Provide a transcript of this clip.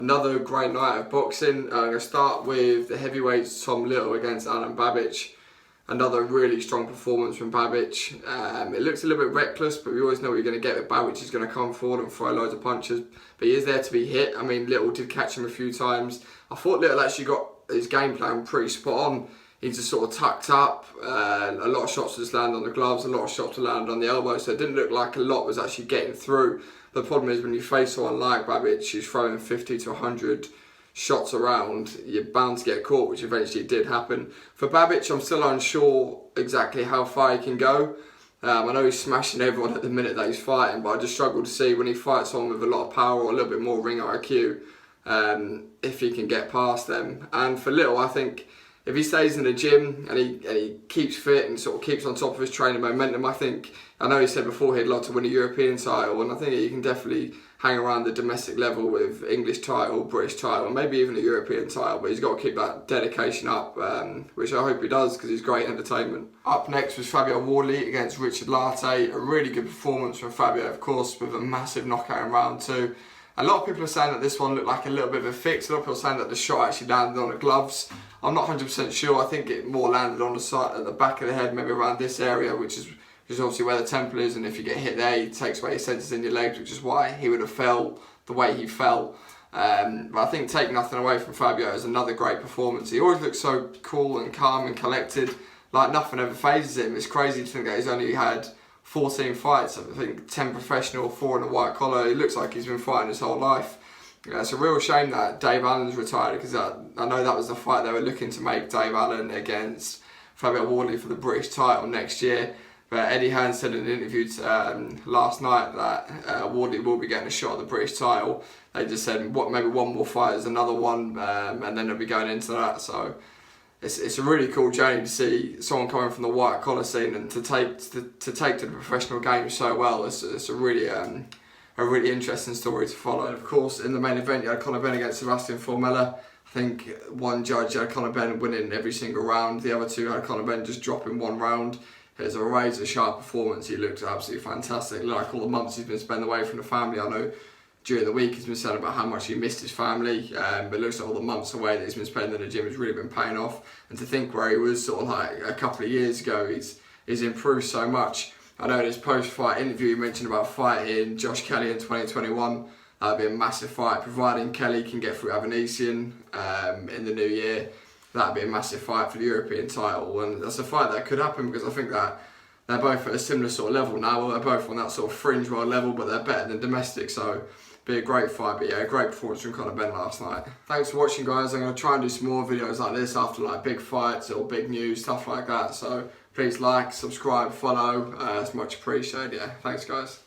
Another great night of boxing. I'm going to start with the heavyweights, Tom Little against Lartey Babic. Another really strong performance from Babic. It looks a little bit reckless, but we always know what you're going to get with Babic. He's going to come forward and throw loads of punches, but he is there to be hit. I mean, Little did catch him a few times. I thought Little actually got his game plan pretty spot on. He just sort of tucked up. A lot of shots just landed on the gloves, a lot of shots landed on the elbows, so it didn't look like a lot was actually getting through. The problem is when you face someone like Babic, who's throwing 50 to 100 shots around, you're bound to get caught, which eventually did happen. For Babic, I'm still unsure exactly how far he can go. I know he's smashing everyone at the minute that he's fighting, but I just struggle to see when he fights someone with a lot of power or a little bit more ring IQ, if he can get past them. And for Little, I think if he stays in the gym and he keeps fit and sort of keeps on top of his training momentum, I know he said before he'd like to win a European title, and I think he can definitely hang around the domestic level with English title, British title, maybe even a European title, but he's got to keep that dedication up, which I hope he does because he's great entertainment. Up next was Wardley against Lartey. A really good performance from Fabio, of course, with a massive knockout in round 2. A lot of people are saying that this one looked like a little bit of a fix. A lot of people are saying that the shot actually landed on the gloves. I'm not 100% sure. I think it more landed on the side, at the back of the head, maybe around this area, which is obviously where the temple is, and if you get hit there, it takes away your senses in your legs, which is why he would have fell the way he fell. But I think take nothing away from Fabio is another great performance. He always looks so cool and calm and collected, like nothing ever phases him. It's crazy to think that he's only had 14 fights, I think 10 professional, 4 in a white collar. He looks like he's been fighting his whole life. It's a real shame that Dave Allen's retired, because I know that was the fight they were looking to make, Dave Allen against Fabio Wardley for the British title next year. But Eddie Hearn said in an interview last night that Wardley will be getting a shot at the British title. They just said maybe one more fight is another one, and then they'll be going into that. So it's a really cool journey to see someone coming from the white collar scene and to take to the professional game so well. It's a really interesting story to follow. And of course, in the main event, you had Benn against Formella. I think one judge had Benn winning every single round. The other two had Benn just dropping one round. It was a razor sharp performance. He looked absolutely fantastic. Like all the months he's been spending away from the family. I know during the week he's been saying about how much he missed his family, but it looks like all the months away that he's been spending in the gym has really been paying off. And to think where he was sort of like a couple of years ago, he's improved so much. I know in his post-fight interview he mentioned about fighting Josh Kelly in 2021. That'd be a massive fight, providing Kelly can get through Avanesian in the new year. That'd be a massive fight for the European title, and that's a fight that could happen because I think that they're both at a similar sort of level now. Well, they're both on that sort of fringe world level, but they're better than domestic, so it'd be a great fight. But yeah, a great performance from Benn last night. Thanks for watching, guys. I'm going to try and do some more videos like this after like big fights or big news, stuff like that. So please like, subscribe, follow. It's much appreciated. Yeah, thanks, guys.